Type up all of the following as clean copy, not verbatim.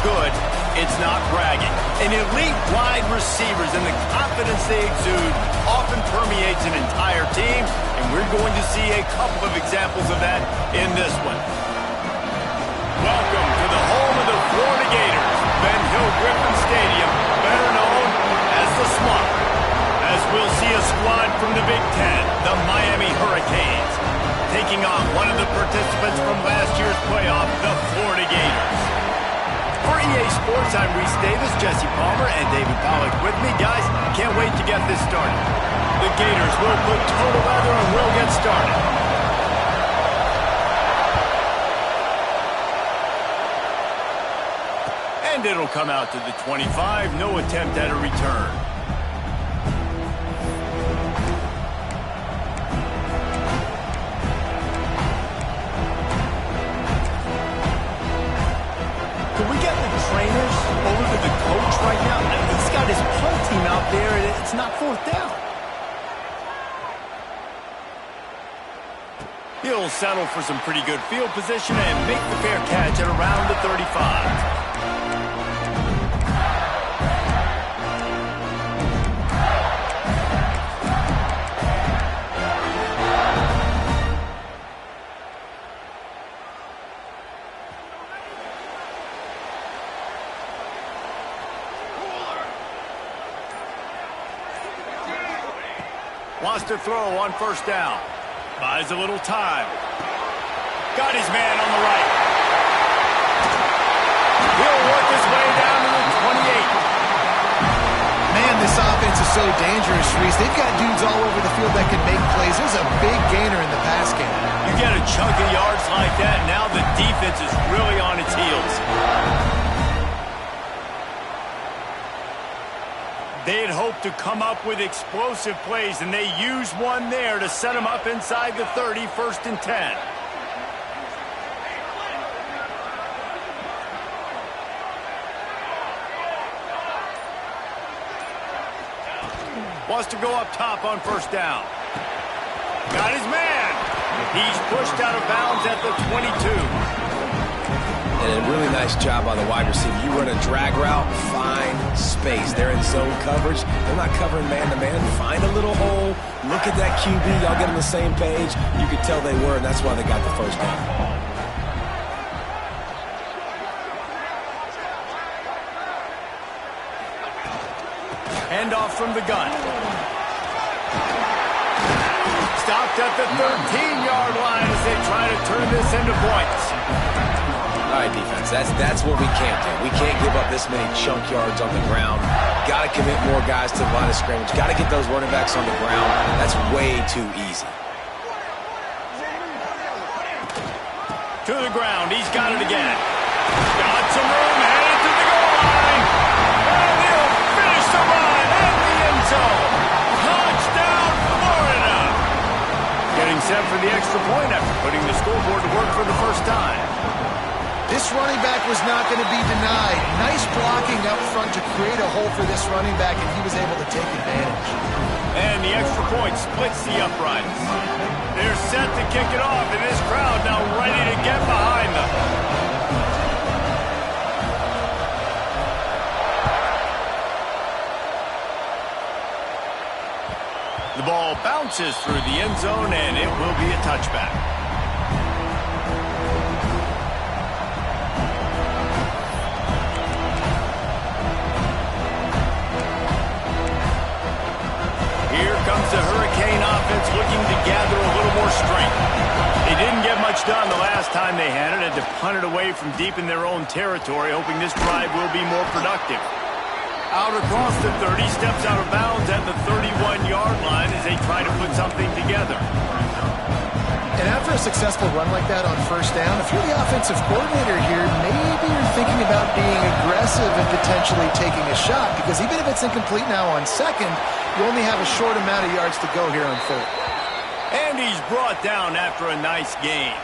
good, it's not bragging. And elite wide receivers and the confidence they exude often permeates an entire team, and we're going to see a couple of examples of that in this one. Welcome to the home of the Florida Gators, Ben Hill Griffin Stadium, better known as the Swamp, as we'll see a squad from the Big Ten, the Miami Hurricanes, taking on one of the participants from last year's playoff, the Florida Gators. For EA Sports, I'm Reese Davis, Jesse Palmer, and David Pollack with me. Guys, can't wait to get this started. The Gators will put total leather and we'll get started. And it'll come out to the 25, no attempt at a return. Over to the coach right now. He's got his punt team out there, and it's not fourth down. He'll settle for some pretty good field position and make the fair catch at around the 35. Wants to throw on first down. Buys a little time. Got his man on the right. He'll work his way down to the 28. Man, this offense is so dangerous, Reese. They've got dudes all over the field that can make plays. There's a big gainer in the pass game. You get a chunk of yards like that, now the defense is really on its heels. They had hoped to come up with explosive plays, and they used one there to set them up inside the 30, first and 10. Wants to go up top on first down. Got his man. He's pushed out of bounds at the 22. And a really nice job by the wide receiver. You run a drag route, find space. They're in zone coverage. They're not covering man-to-man. Find a little hole. Look at that QB. Y'all get on the same page. You could tell they were, and that's why they got the first down. Handoff from the gun. Stopped at the 13-yard line as they try to turn this into points. All right, defense, that's what we can't do. We can't give up this many chunk yards on the ground. Got to commit more guys to the line of scrimmage. Got to get those running backs on the ground. That's way too easy. To the ground. He's got it again. Got some room, headed to the goal line. And he'll finish the run in the end zone. Touchdown, Florida. Getting set for the extra point after putting the scoreboard to work for the first time. This running back was not going to be denied. Nice blocking up front to create a hole for this running back, and he was able to take advantage. And the extra point splits the uprights. They're set to kick it off, and this crowd now ready to get behind them. The ball bounces through the end zone, and it will be a touchback. Comes the Hurricane offense looking to gather a little more strength. They didn't get much done the last time they had it, and to punt it away from deep in their own territory, hoping this drive will be more productive. Out across the 30, steps out of bounds at the 31-yard line as they try to put something together. And after a successful run like that on first down, if you're the offensive coordinator here, maybe you're thinking about being aggressive and potentially taking a shot, because even if it's incomplete now on second, you only have a short amount of yards to go here on third. And he's brought down after a nice gain.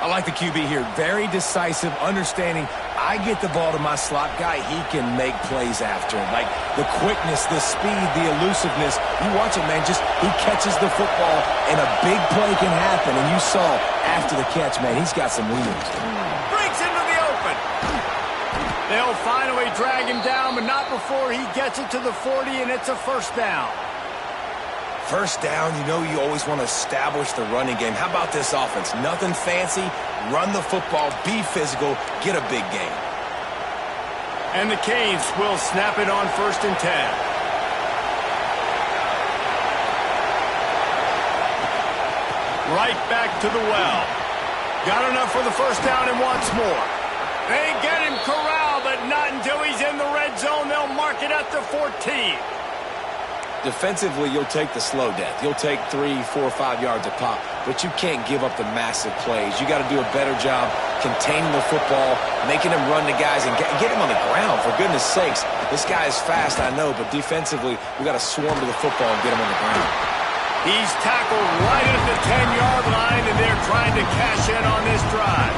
I like the QB here. Very decisive, understanding. I get the ball to my slot guy, he can make plays after it. Like the quickness, the speed, the elusiveness. You watch it, man. Just he catches the football, and a big play can happen. And you saw after the catch, man, he's got some wheels. Breaks into the open. They'll finally drag him down, but not before he gets it to the 40, and it's a first down. First down, you know you always want to establish the running game. How about this offense? Nothing fancy. Run the football, be physical, get a big gain. And the Canes will snap it on 1st and 10. Right back to the well. Got enough for the first down and wants more. They get him corralled, but not until he's in the red zone. They'll mark it at the 14. Defensively, you'll take the slow death. You'll take 3, 4, 5 yards a pop, but you can't give up the massive plays. You got to do a better job containing the football, making him run to guys, and get him on the ground, for goodness sakes. This guy is fast, I know, but defensively, we got to swarm to the football and get him on the ground. He's tackled right at the 10-yard line, and they're trying to cash in on this drive.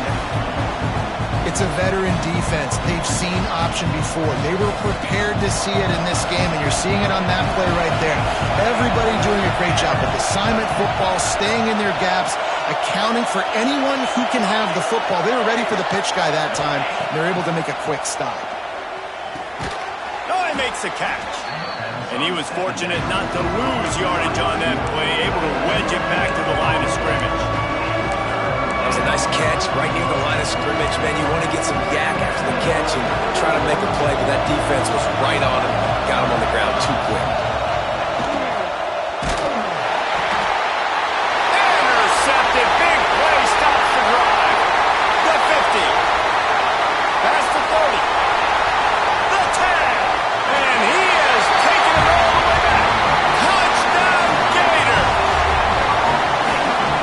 It's a veteran defense. They've seen option before. They were prepared to see it in this game, and you're seeing it on that play right there. Everybody doing a great job with assignment football, staying in their gaps, accounting for anyone who can have the football. They were ready for the pitch guy that time, and they're able to make a quick stop. Oh, he makes the catch. And he was fortunate not to lose yardage on that play, able to wedge it back to the line of scrimmage. That was a nice catch right near the line of scrimmage. Man, you want to get some yak after the catch and try to make a play, but that defense was right on him, got him on the ground too quick. Intercepted, big play, stops the drive. The 50, past the 30, the 10, and he has taken it all the way back. Touchdown, Gator!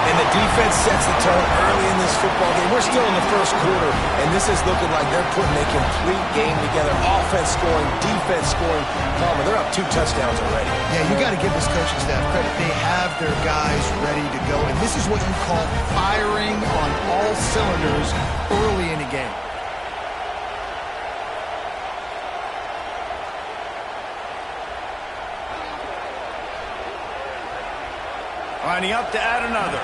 And the defense sets the tone early in this football game. We're still in the first quarter, and this is looking like they're putting a complete game together. Offense scoring, defense scoring. Palmer, they're up 2 touchdowns already. Yeah, you got to give this coaching staff credit. They have their guys ready to go, and this is what you call firing on all cylinders early in a game. Lining up to add another.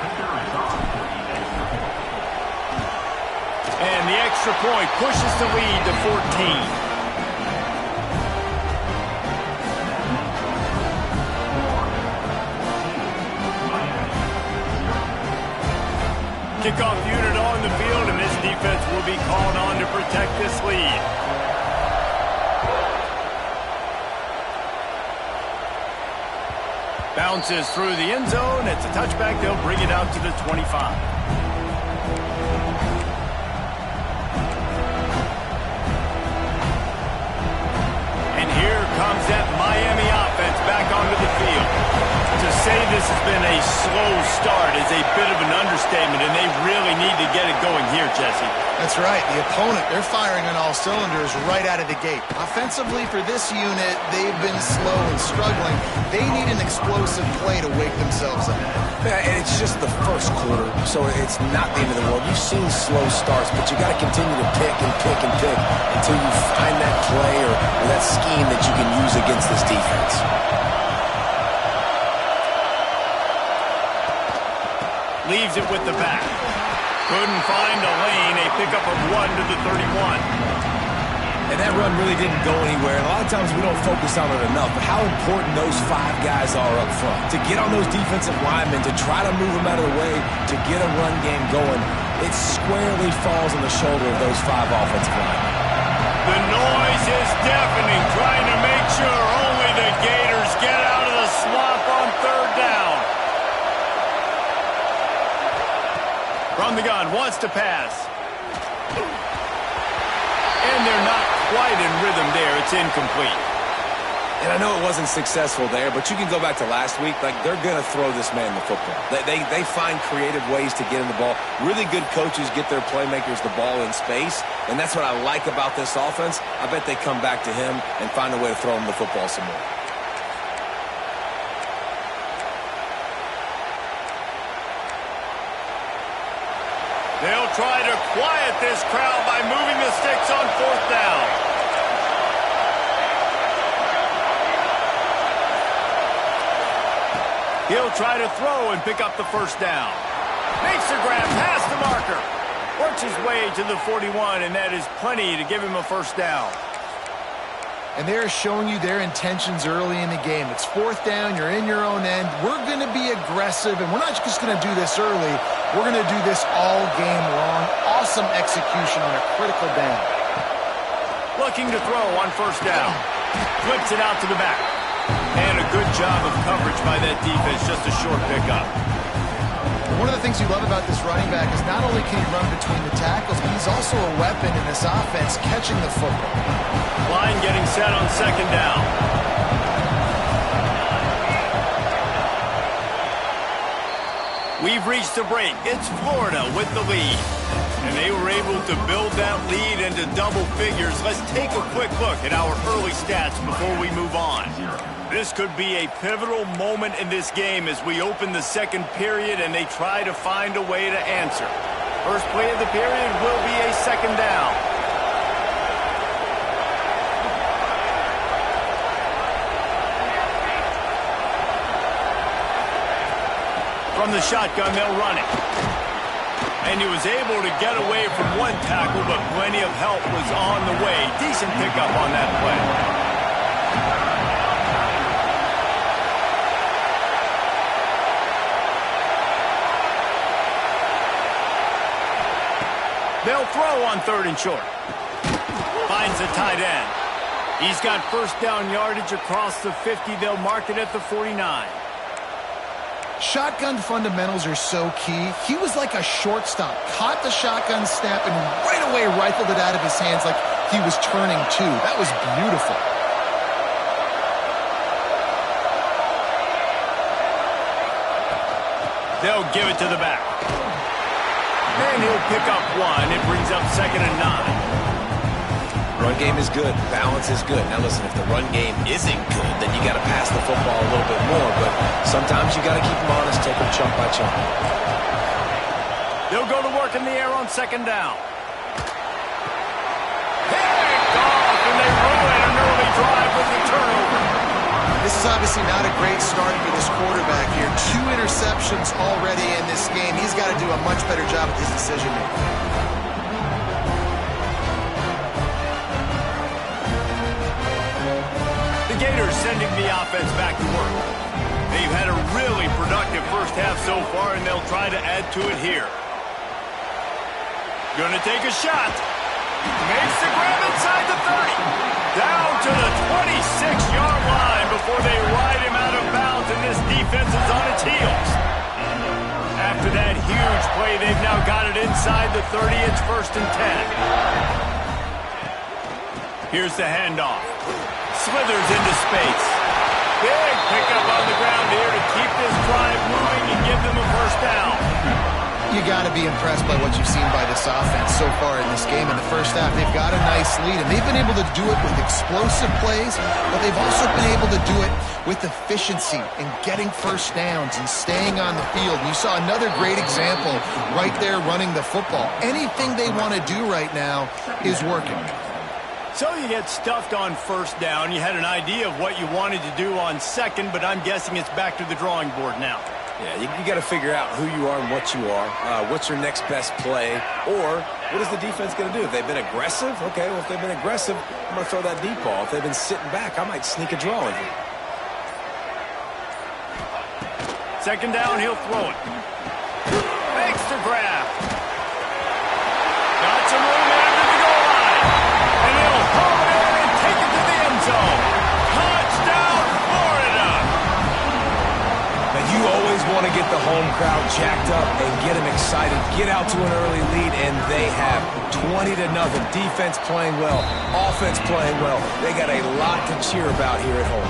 And the extra point pushes the lead to 14. Kickoff unit on the field, and this defense will be called on to protect this lead. Bounces through the end zone. It's a touchback. They'll bring it out to the 25. And here comes that Miami offense back onto the field. To say this has been a slow start is a bit of an understatement, and they really need to get it going here, Jesse. That's right. The opponent, they're firing on all cylinders right out of the gate. Offensively for this unit, they've been slow and struggling. They need an explosive play to wake themselves up. Yeah, and it's just the first quarter, so it's not the end of the world. You've seen slow starts, but you got to continue to pick and pick and pick until you find that play or that scheme that you can use against this defense. Leaves it with the back. Couldn't find a lane. A pickup of 1 to the 31. And that run really didn't go anywhere. And a lot of times we don't focus on it enough, but how important those 5 guys are up front. To get on those defensive linemen, to try to move them out of the way, to get a run game going, it squarely falls on the shoulder of those 5 offensive linemen. The noise is deafening, trying to make sure only the Gators get out of the swamp on 3rd down. From the gun, wants to pass. And they're not quite in rhythm there. It's incomplete. And I know it wasn't successful there, but you can go back to last week. Like, they're going to throw this man the football. They find creative ways to get him the ball. Really good coaches get their playmakers the ball in space, and that's what I like about this offense. I bet they come back to him and find a way to throw him the football some more. They'll try to quiet this crowd by moving the sticks on 4th down. He'll try to throw and pick up the 1st down. Makes the grab past the marker. Or works his way to the 41, and that is plenty to give him a first down. And they're showing you their intentions early in the game. It's fourth down. You're in your own end. We're going to be aggressive, and we're not just going to do this early. We're going to do this all game long. Awesome execution on a critical down. Looking to throw on first down. Flips it out to the back. And a good job of coverage by that defense. Just a short pickup. One of the things you love about this running back is not only can he run between the tackles, but he's also a weapon in this offense catching the football. Line getting set on second down. We've reached a break. It's Florida with the lead. And they were able to build that lead into double figures. Let's take a quick look at our early stats before we move on. This could be a pivotal moment in this game as we open the second period and they try to find a way to answer. First play of the period will be a second down. From the shotgun, they'll run it. And he was able to get away from one tackle, but plenty of help was on the way. Decent pickup on that play. They'll throw on third and short. Finds a tight end. He's got first down yardage across the 50. They'll mark it at the 49. Shotgun fundamentals are so key. He was like a shortstop. Caught the shotgun snap and right away rifled it out of his hands like he was turning two. That was beautiful. They'll give it to the back. And he'll pick up one. It brings up second and 9. Run game is good. Balance is good. Now listen, if the run game isn't good, then you got to pass the football a little bit more. But sometimes you got to keep them honest, take them chunk by chunk. They'll go to work in the air on second down. Picked off, and they ruin an early drive with the turnover. This is obviously not a great start for this quarterback here. 2 interceptions already in this game. He's got to do a much better job with his decision-making. The Gators sending the offense back to work. They've had a really productive first half so far, and they'll try to add to it here. Gonna take a shot. Makes the grab inside the 30. Down to the 26-yard line before they ride him out of bounds, and this defense is on its heels. After that huge play, they've now got it inside the 30. It's first and 10. Here's the handoff. Slithers into space. Big pickup on the ground here to keep this drive moving and give them a first down. You got to be impressed by what you've seen by this offense so far in this game. In the first half, they've got a nice lead, and they've been able to do it with explosive plays, but they've also been able to do it with efficiency and getting first downs and staying on the field. And you saw another great example right there running the football. Anything they want to do right now is working. So you get stuffed on first down. You had an idea of what you wanted to do on second, but I'm guessing it's back to the drawing board now. Yeah, you got to figure out who you are and what you are. What's your next best play? Or what is the defense going to do? If they've been aggressive, okay, well, if they've been aggressive, I'm going to throw that deep ball. If they've been sitting back, I might sneak a draw in here. Second down, he'll throw it. Makes the grab. Got some room after the goal line. And he'll haul it in and take it to the end zone. Touchdown, Florida! Now, you always want to get the home crowd jacked up and get them excited. Get out to an early lead, and they have 20-0. Defense playing well. Offense playing well. They got a lot to cheer about here at home.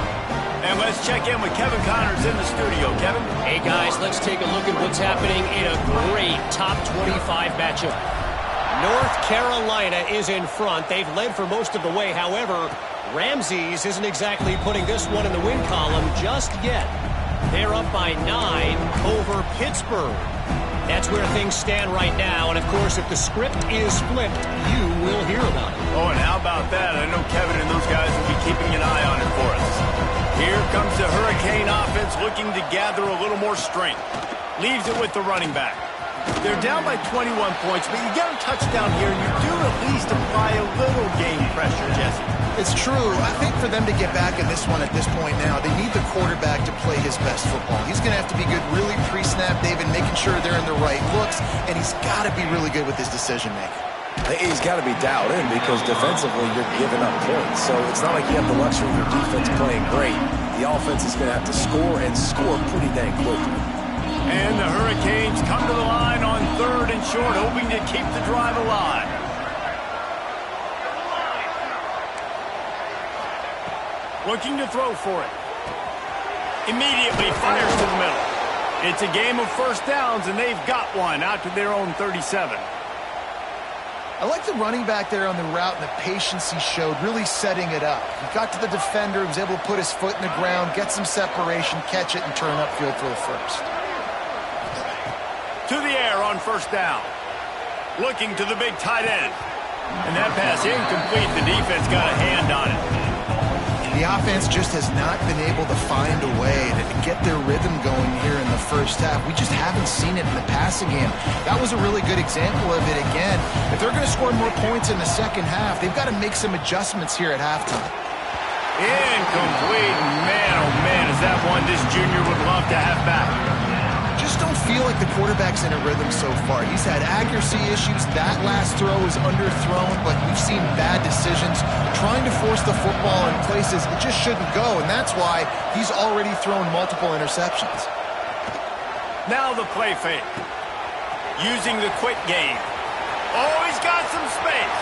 And let's check in with Kevin Connors in the studio. Kevin? Hey, guys, let's take a look at what's happening in a great top 25 matchup. North Carolina is in front. They've led for most of the way. However, Ramses isn't exactly putting this one in the win column just yet. They're up by 9 over Pittsburgh. That's where things stand right now. And, of course, if the script is flipped, you will hear about it. Oh, and how about that? I know Kevin and those guys will be keeping an eye on it for us. Here comes the Hurricane offense looking to gather a little more strength. Leaves it with the running back. They're down by 21 points, but you get a touchdown here, you do at least apply a little game pressure, Jesse. It's true. I think for them to get back in this one at this point now, they need the quarterback to play his best football. He's going to have to be good really pre-snap, David, making sure they're in the right looks, and he's got to be really good with his decision-making. He's got to be dialed in because defensively you're giving up points. So it's not like you have the luxury of your defense playing great. The offense is going to have to score and score pretty dang quickly. And the Hurricanes come to the line on 3rd and short, hoping to keep the drive alive. Looking to throw for it. Immediately fires to the middle. It's a game of first downs, and they've got one out to their own 37. I like the running back there on the route and the patience he showed, really setting it up. He got to the defender, was able to put his foot in the ground, get some separation, catch it, and turn upfield for the first. To the air on first down. Looking to the big tight end. And that pass incomplete. The defense got a hand on it. The offense just has not been able to find a way to get their rhythm going here in the first half. We just haven't seen it in the passing game. That was a really good example of it again. If they're going to score more points in the second half, they've got to make some adjustments here at halftime. Incomplete. Man, oh man, is that one this junior would love to have back. Just don't feel like the quarterback's in a rhythm so far. He's had accuracy issues. That last throw is underthrown, but we've seen bad decisions trying to force the football in places it just shouldn't go, and that's why he's already thrown multiple interceptions. Now the play fake. Using the quick game. Oh, he's got some space.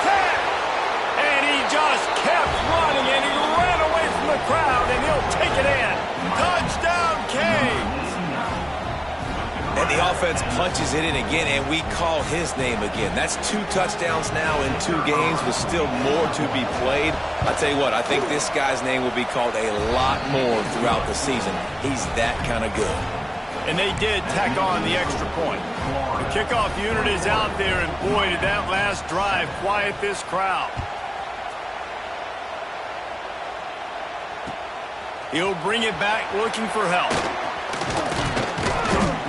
10. And he just kept running, and he ran away from the crowd, and he'll take it in. Touchdown, Canes. And the offense punches it in again, and we call his name again. That's 2 touchdowns now in 2 games with still more to be played. I tell you what, I think this guy's name will be called a lot more throughout the season. He's that kind of good. And they did tack on the extra point. The kickoff unit is out there, and boy, did that last drive quiet this crowd. He'll bring it back looking for help.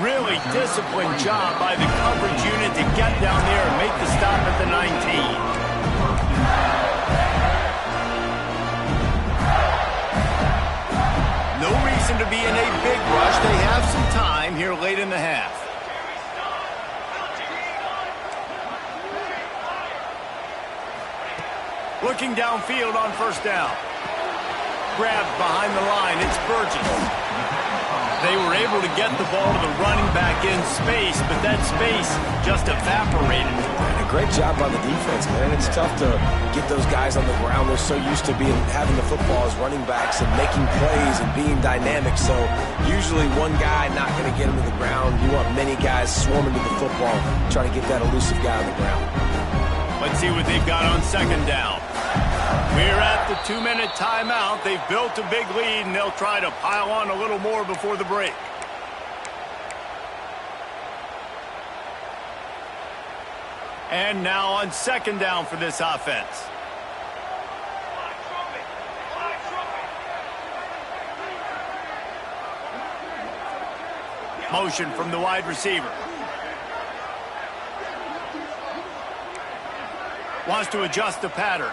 Really disciplined job by the coverage unit to get down there and make the stop at the 19. No reason to be in a big rush. They have some time here late in the half. Looking downfield on first down. Grabbed behind the line. It's Burgess. They were able to get the ball to the running back in space, but that space just evaporated. And a great job by the defense, man. It's tough to get those guys on the ground. They're so used to having the football as running backs and making plays and being dynamic. So usually one guy not going to get him to the ground. You want many guys swarming to the football, trying to get that elusive guy on the ground. Let's see what they've got on second down. We're at the 2-minute timeout. They've built a big lead, and they'll try to pile on a little more before the break. And now on second down for this offense. Motion from the wide receiver. Wants to adjust the pattern.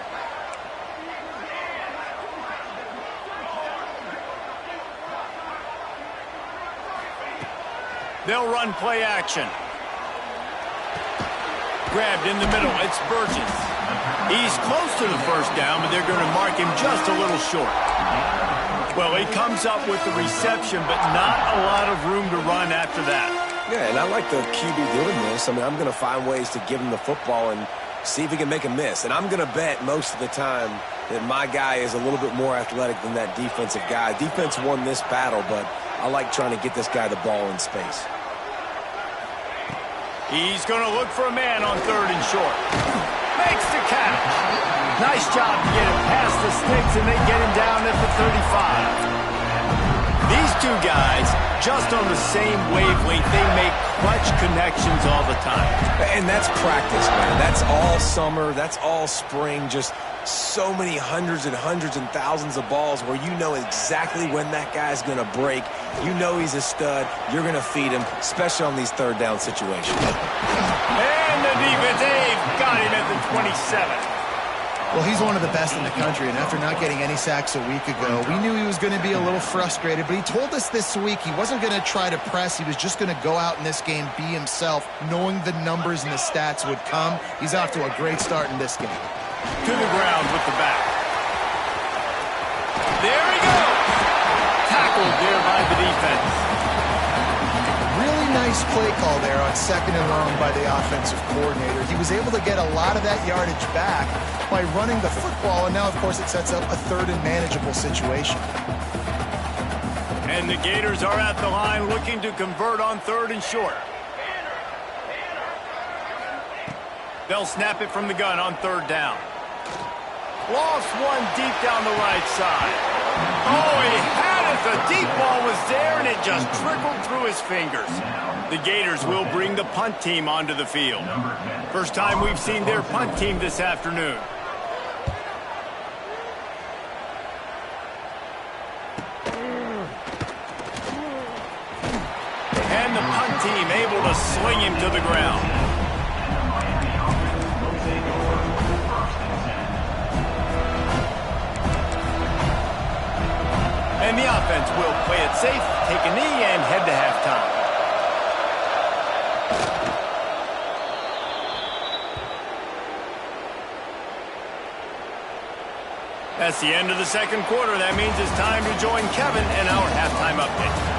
They'll run play action. Grabbed in the middle. It's Burgess. He's close to the first down, but they're going to mark him just a little short. Well, he comes up with the reception, but not a lot of room to run after that. Yeah, and I like the QB doing this. I mean, I'm going to find ways to give him the football and see if he can make a miss. And I'm going to bet most of the time that my guy is a little bit more athletic than that defensive guy. Defense won this battle, but I like trying to get this guy the ball in space. He's going to look for a man on third and short. Makes the catch. Nice job to get him past the sticks, and they get him down at the 35. These two guys, just on the same wavelength, they make clutch connections all the time. And that's practice, man. That's all summer. That's all spring. Just so many hundreds and thousands of balls where you know exactly when that guy's going to break. You know he's a stud. You're going to feed him, especially on these third down situations. And the defense, they've got him at the 27. Well, he's one of the best in the country, and after not getting any sacks a week ago, we knew he was going to be a little frustrated, but he told us this week he wasn't going to try to press. He was just going to go out in this game, be himself, knowing the numbers and the stats would come. He's off to a great start in this game. To the ground with the back. There he goes! Tackled there by the defense. Really nice play call there on 2nd and long by the offensive coordinator. He was able to get a lot of that yardage back by running the football, and now, of course, it sets up a 3rd and manageable situation. And the Gators are at the line looking to convert on 3rd and short. They'll snap it from the gun on 3rd down. Lost one deep down the right side. Oh, he had it. The deep ball was there, and it just trickled through his fingers. The Gators will bring the punt team onto the field. First time we've seen their punt team this afternoon. And the punt team able to sling him to the ground. And the offense will play it safe, take a knee, and head to halftime. That's the end of the 2nd quarter. That means it's time to join Kevin and our halftime update.